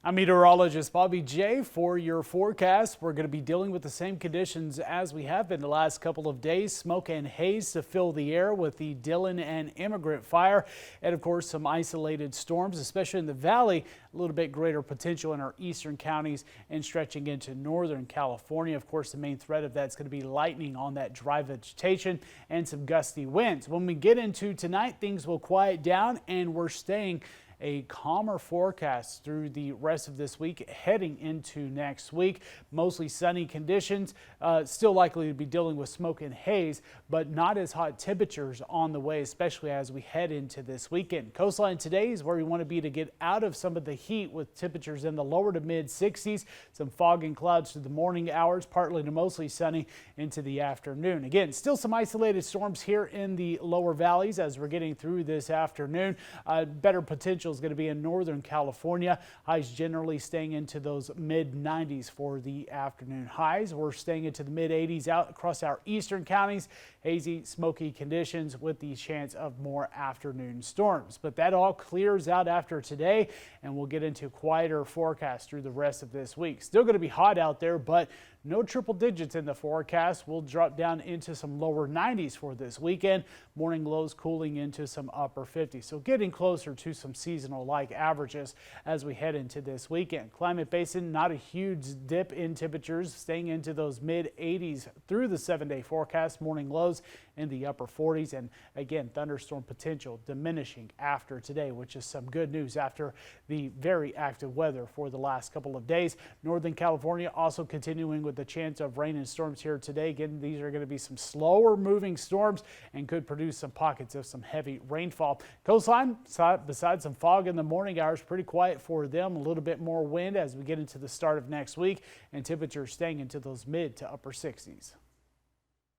I'm meteorologist Bobby J for your forecast. We're going to be dealing with the same conditions as we have been the last couple of days. Smoke and haze to fill the air with the Dillon and Immigrant fire. And of course, some isolated storms, especially in the valley. A little bit greater potential in our eastern counties and stretching into northern California. Of course, the main threat of that's going to be lightning on that dry vegetation and some gusty winds. When we get into tonight, things will quiet down and we're staying a calmer forecast through the rest of this week, heading into next week. Mostly sunny conditions, still likely to be dealing with smoke and haze, but not as hot temperatures on the way, especially as we head into this weekend. Coastline today is where we want to be to get out of some of the heat with temperatures in the lower to mid 60s. Some fog and clouds through the morning hours, partly to mostly sunny into the afternoon. Again, still some isolated storms here in the lower valleys as we're getting through this afternoon. Better potential is going to be in northern California. Highs generally staying into those mid 90s for the afternoon highs. We're staying into the mid 80s out across our eastern counties. Hazy, smoky conditions with the chance of more afternoon storms. But that all clears out after today, and we'll get into quieter forecasts through the rest of this week. Still going to be hot out there, but no triple digits in the forecast. We'll drop down into some lower 90s for this weekend. Morning lows cooling into some upper 50s. So getting closer to some seasonal-like averages as we head into this weekend. Climate Basin, not a huge dip in temperatures, staying into those mid 80s through the 7-day forecast. Morning lows in the upper 40s, and again, thunderstorm potential diminishing after today, which is some good news after the very active weather for the last couple of days. Northern California also continuing with the chance of rain and storms here today. Again, these are going to be some slower moving storms and could produce some pockets of some heavy rainfall. Coastline, besides some fog in the morning hours, pretty quiet for them. A little bit more wind as we get into the start of next week, and temperatures staying into those mid to upper 60s.